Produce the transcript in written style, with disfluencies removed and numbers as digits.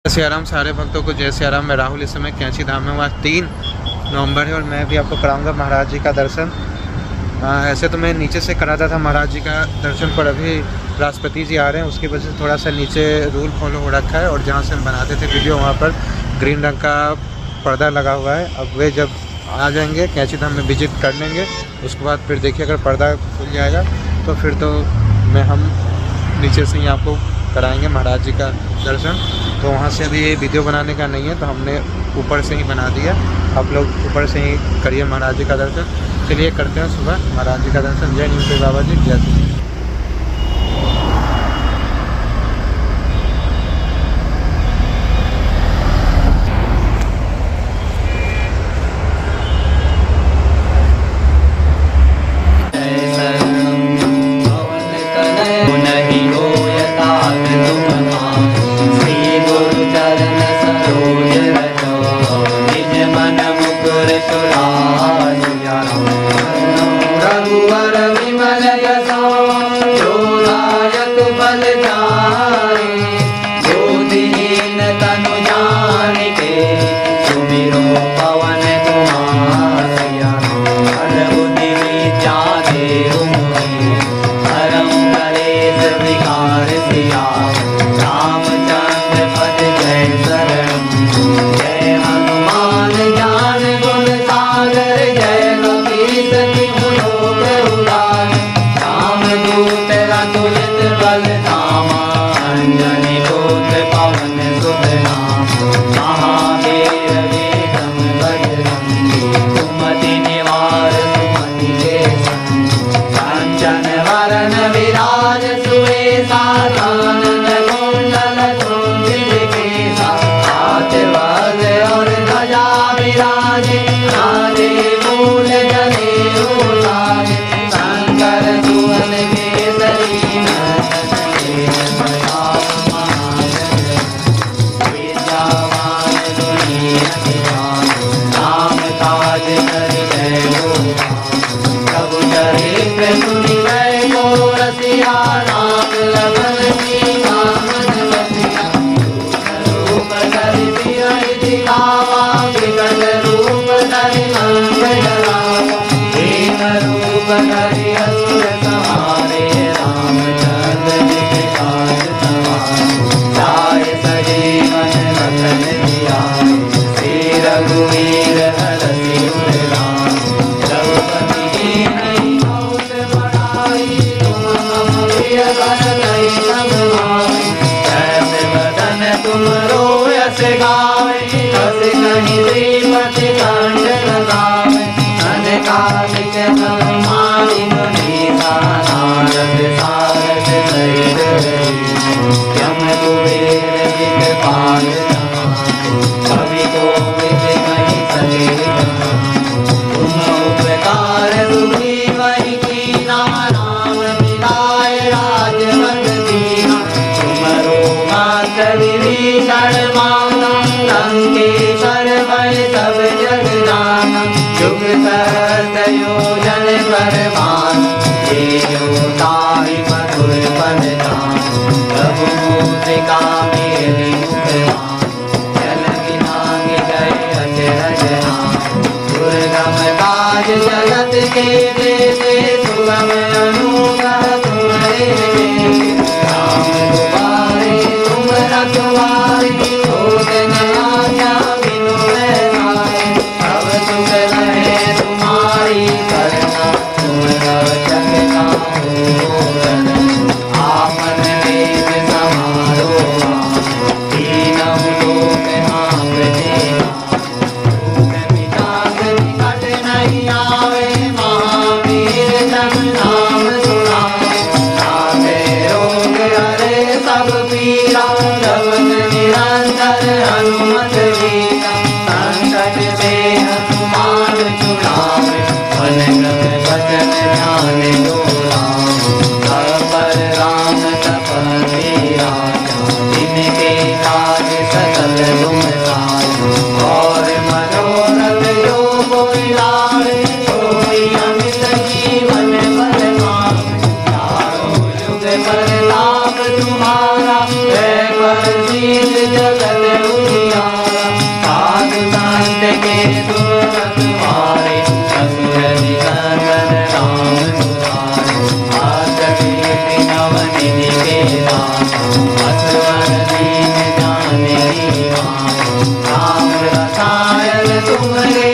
जय सियाराम सारे भक्तों को जय सियाराम। मैं राहुल इस समय कैंची धाम में हूँ। आज 3 नवंबर है और मैं भी आपको कराऊंगा महाराज जी का दर्शन। ऐसे तो मैं नीचे से कराता था महाराज जी का दर्शन, पर अभी राष्ट्रपति जी आ रहे हैं, उसकी वजह से थोड़ा सा नीचे रूल फॉलो हो रखा है। और जहाँ से हम बनाते थे वीडियो वहाँ पर ग्रीन रंग का पर्दा लगा हुआ है। अब वे जब आ जाएंगे कैंची धाम में विजिट कर लेंगे, उसके बाद फिर देखिए अगर पर्दा खुल जाएगा तो फिर तो हम नीचे से ही आपको कराएंगे महाराज जी का दर्शन। तो वहाँ से अभी ये वीडियो बनाने का नहीं है, तो हमने ऊपर से ही बना दिया। आप लोग ऊपर से ही करिए महाराज जी का दर्शन। चलिए करते हैं सुबह महाराज जी का दर्शन। जय नीमदेव बाबा जी, जय श्री। तुम्हारा है पर जगत असवर दीन जाने राम, राम रसायन तुम्हारे